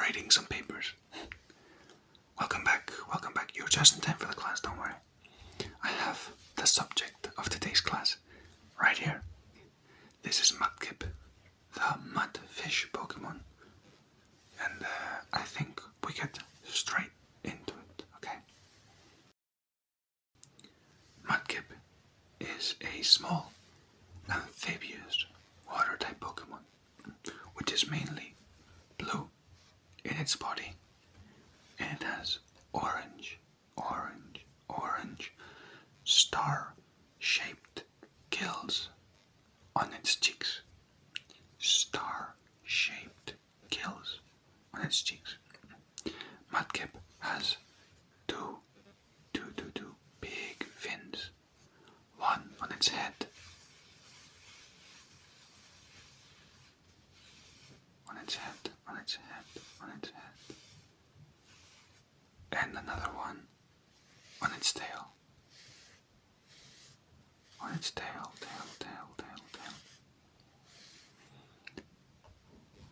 writing some papers. Welcome back. You're just in time for the class, don't worry. I have the subject of today's class right here. This is Mudkip, the mudfish Pokemon. And I think we get straight into it, okay? Mudkip is a small, amphibious water-type Pokemon, which is mainly blue in its body, and it has orange, star-shaped gills on its cheeks. Star-shaped gills on its cheeks. Mudkip has two big fins, one on its head, and another one on its tail. Tail.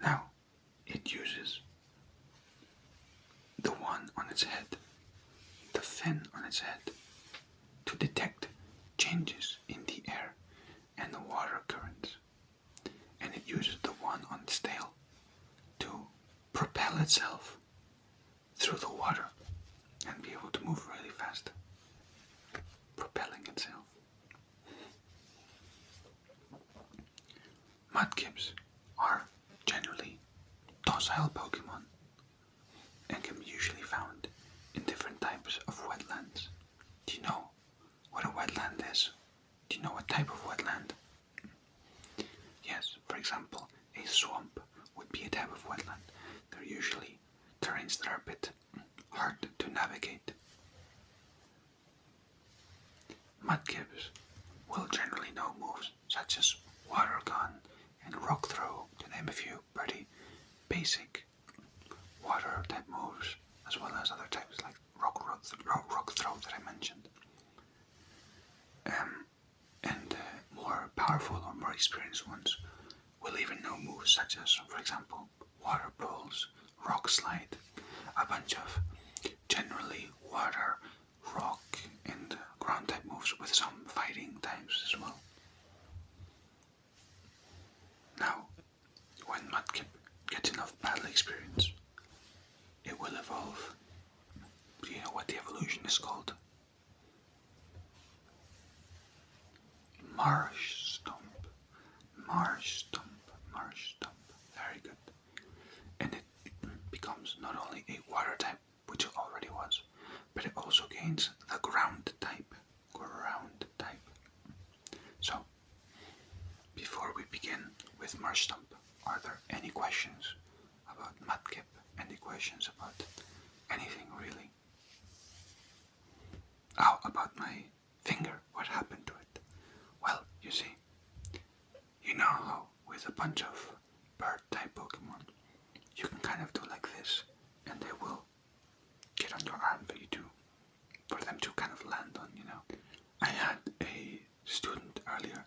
Now, it uses the one on its head, the fin on its head, to detect changes in the air and the water currents. And it uses the one on its tail to propel itself through the water and be able to move really fast, propelling itself. Mudkips are generally docile Pokemon and can be usually found in different types of wetlands. Do you know what a wetland is? Do you know what type of wetland? Yes, for example, a swamp would be a type of wetland. They're usually terrains that are a bit hard to navigate. Mudkips will generally know moves such as water gun and rock throw, to name a few pretty basic water type moves, as well as other types like rock throw that I mentioned. And more powerful or more experienced ones will even know moves such as, for example, water pulls, rock slide, a bunch of generally water, rock, and ground type moves with some fighting types as well. Now, when Mudkip gets enough battle experience, it will evolve. Do you know what the evolution is called? Marshtomp. Very good. And it becomes not only a water type, which it already was, but it also gains the ground type. So, before we begin with Marshtomp, are there any questions about Mudkip? Any questions about anything really? Oh, about my finger, what happened to it? Well, you see, you know how with a bunch of bird-type Pokemon, you can kind of do like this, and they will get on your arm for them to kind of land on, you know. I had a student earlier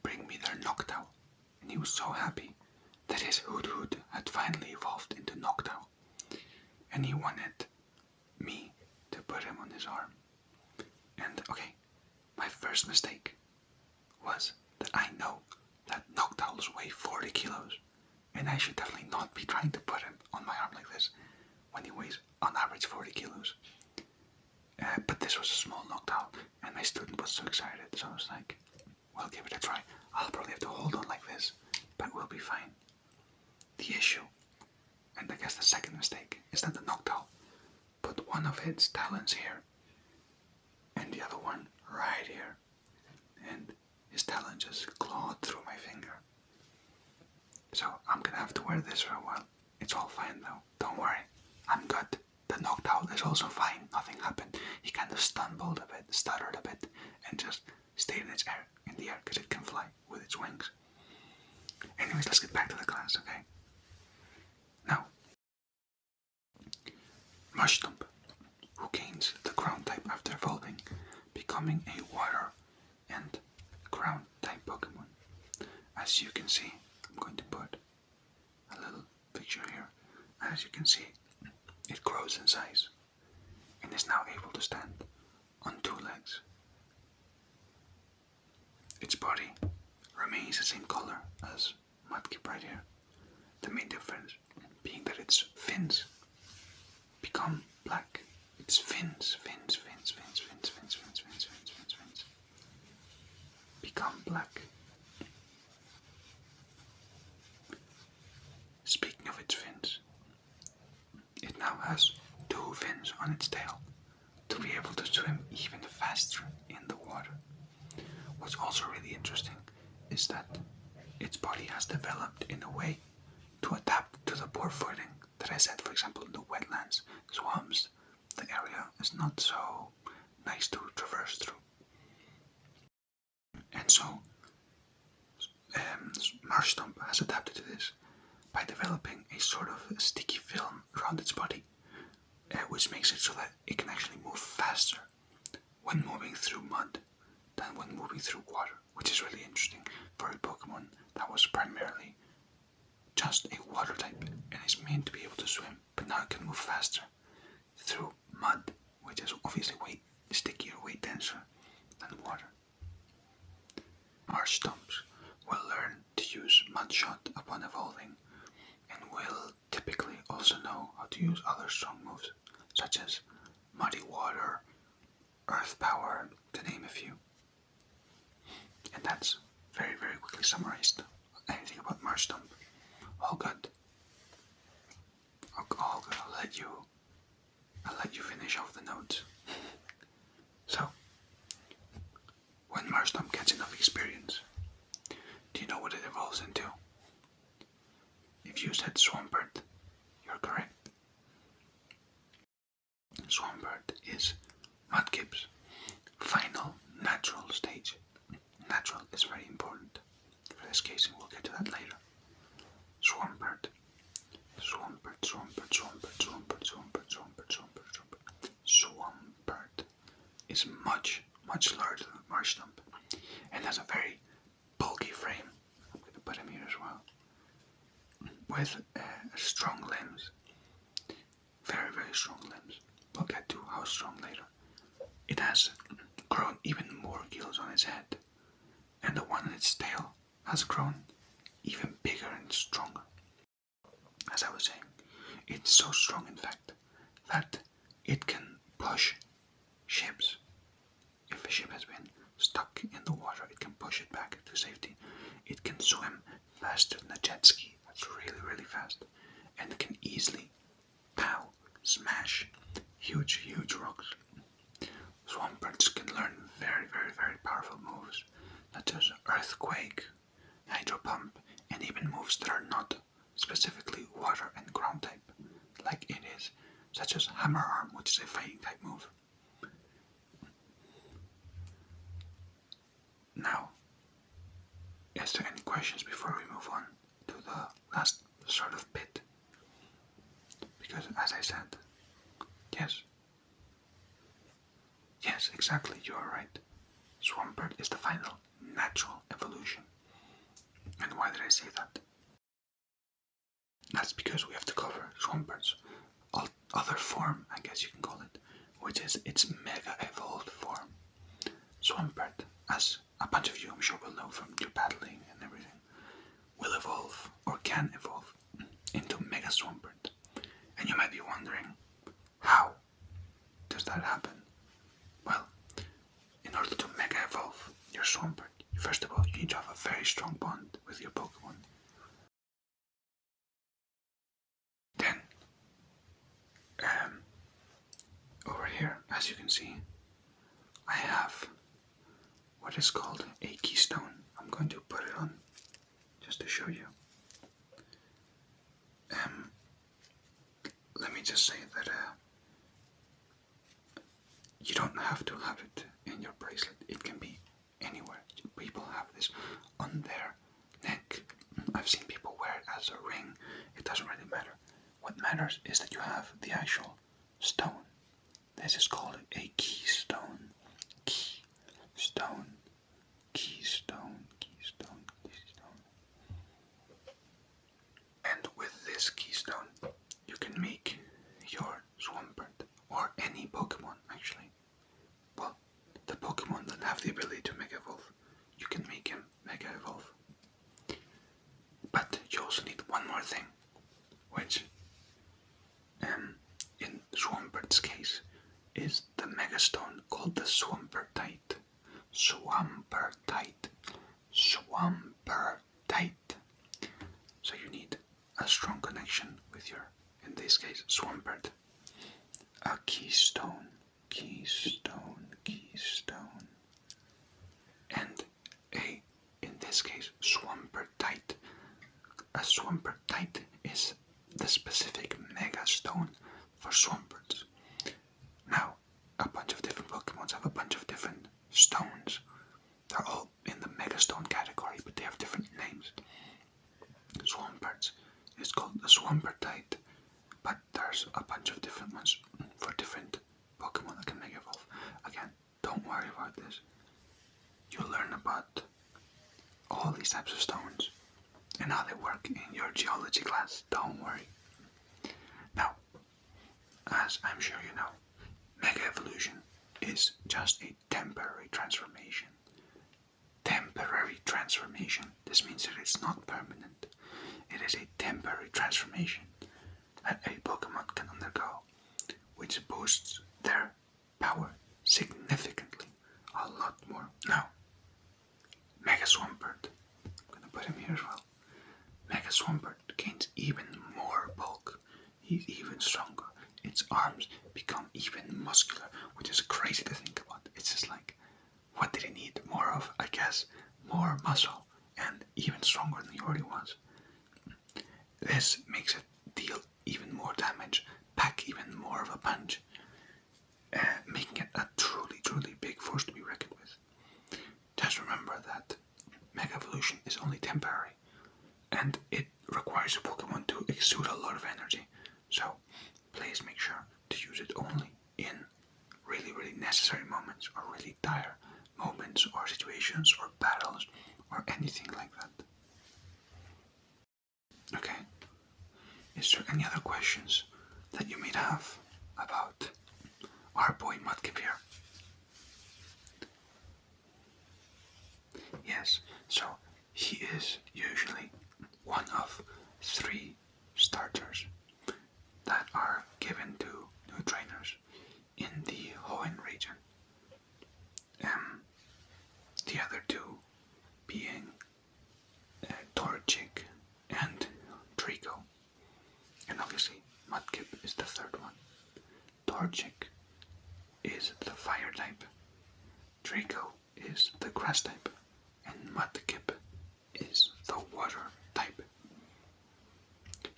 bring me their Noctowl, and he was so happy that his Hoot had finally evolved into Noctowl, and he wanted me to put him on his arm. And okay, my first mistake was that I know that Noctowls weigh 40 kilos, and I should definitely not be trying to put him on my arm like this when he weighs on average 40 kilos. But this was a small Noctowl, and my student was so excited, so I was like, we'll give it a try. I'll probably have to hold on like this, but we'll be fine. The issue, and I guess the second mistake, is that the Noctowl put one of its talons here, and the other one right here, and his talon just clawed through my finger. So I'm gonna have to wear this for a while. It's all fine though, don't worry, I'm good. The Noctowl is also fine, nothing happened. He kind of stumbled a bit, stuttered a bit, and just stayed in the air, because it can fly with its wings. Anyways, let's get back to the class, okay? Now, Marshtomp, who gains the ground type after evolving, becoming a water and ground type Pokemon. As you can see, I'm going to put a little picture here. as you can see, it grows in size and is now able to stand on 2 legs. Its body remains the same color as Mudkip right here. The main difference being that its fins become black. Its fins become black. Speaking of its fins, it now has 2 fins on its tail to be able to swim even faster in the water. What's also really interesting is that its body has developed in a way to adapt to the poor footing that I said. For example, in the wetlands, swamps, the area is not so nice to traverse through. And so, Marshtomp has adapted to this by developing a sort of sticky film around its body, which makes it so that it can actually move faster when moving through mud than when moving through water, which is really interesting for a Pokemon that was primarily just a water type and is meant to be able to swim, but now it can move faster through mud, which is obviously way stickier, way denser than water. Marshtomps will learn to use Mudshot upon evolving and will typically also know how to use other strong moves such as Muddy Water, Earth Power, to name a few. And that's very, very quickly summarized anything about Marshtomp. All good. All good. I'll let you finish off the notes. So, when Marshtomp gets enough experience, do you know what it evolves into? If you said Swampert, you're correct. Swampert is Mudkip's final natural stage. Natural is very important for this case, and we'll get to that later. Swampert is much, much larger than Marshtomp and has a very bulky frame. I'm going to put him here as well. With strong limbs. Very, very strong limbs. We'll get to how strong later. It has grown even more gills on its head, and the one on its tail has grown even bigger and stronger. As I was saying, it's so strong, in fact, that it can push ships. If a ship has been stuck in the water, it can push it back to safety. It can swim faster than a jet ski. That's really, really fast. And it can easily smash huge, huge rocks. Swamperts can learn very, very, very powerful moves, such as Earthquake, Hydro Pump, and even moves that are not specifically water and ground type, like it is, such as Hammer Arm, which is a fighting type move. Now, is there any questions before we move on to the last sort of bit? Because, as I said, yes, exactly, you are right. Swampert is the final natural evolution. And why did I say that? That's because we have to cover Swampert's other form, I guess you can call it, which is its mega evolved form. Swampert, as a bunch of you I'm sure will know from your battling and everything, will evolve, or can evolve, into Mega Swampert. And you might be wondering, how does that happen? Well, in order to Mega evolve your Swampert, first of all, you need to have a very strong bond with your Pokemon. Then, over here, as you can see, I have what is called a keystone. I'm going to put it on just to show you. Let me just say that you don't have to have it in your bracelet. It can be anywhere. People have this on their neck. I've seen people wear it as a ring. It doesn't really matter. What matters is that you have the actual stone. This is called a keystone. Keystone. And with this keystone, you can its case is the megastone called the Swampertite. Swampertite. Swampertite. So you need a strong connection with your, in this case, Swampert. A keystone. Keystone. Keystone. And a, in this case, Swampertite. A Swampertite is the specific megastone for Swamperts. Now, a bunch of different Pokemons have a bunch of different stones. They're all in the megastone category, but they have different names. Swamperts is called the Swampertite, but there's a bunch of different ones for different Pokemon that can Mega Evolve. Again, don't worry about this. You'll learn about all these types of stones and how they work in your geology class. Don't worry. Now, as I'm sure you know, Mega Evolution is just a temporary transformation. Temporary transformation. This means that it's not permanent. It is a temporary transformation that a Pokemon can undergo, which boosts their power significantly, a lot more. Now, Mega Swampert, I'm gonna put him here as well. Mega Swampert gains even more bulk. He's even stronger. Its arms become even muscular, which is crazy to think about. It's just like, what did he need more of? I guess more muscle and even stronger than he already was. This makes it deal even more damage, pack even more of a punch, making it a truly, truly big force to be reckoned with. Just remember that Mega Evolution is only temporary, and it requires a Pokemon to exude a lot of energy. So please make sure to use it only in really, really necessary moments, or really dire moments, or situations, or battles, or anything like that. Okay. Is there any other questions that you may have about our boy Mudkip here? Yes, so he is usually one of 3 starters that are given to new trainers in the Hoenn region. The other 2 being Torchic and Trico. And obviously Mudkip is the 3rd one. Torchic is the fire type, Trico is the grass type, and Mudkip is the water type.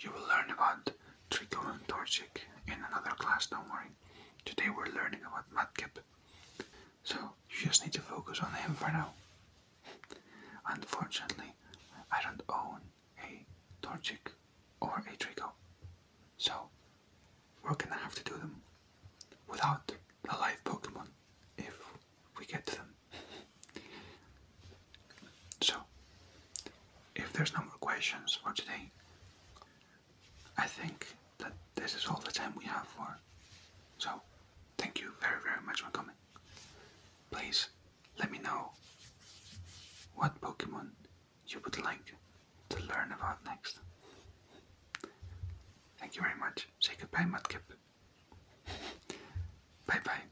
You will learn about Trico and Torchic in another class, don't worry. Today we're learning about Mudkip. So you just need to focus on him for now. Unfortunately, I don't own a Torchic or a Trico. So we're gonna have to do them without a live Pokemon if we get to them. So, if there's no more questions for today, I think that this is all the time we have for. So, thank you very, very much for coming. Please let me know what Pokemon you would like to learn about next. Thank you very much. Say goodbye, Mudkip. Bye bye.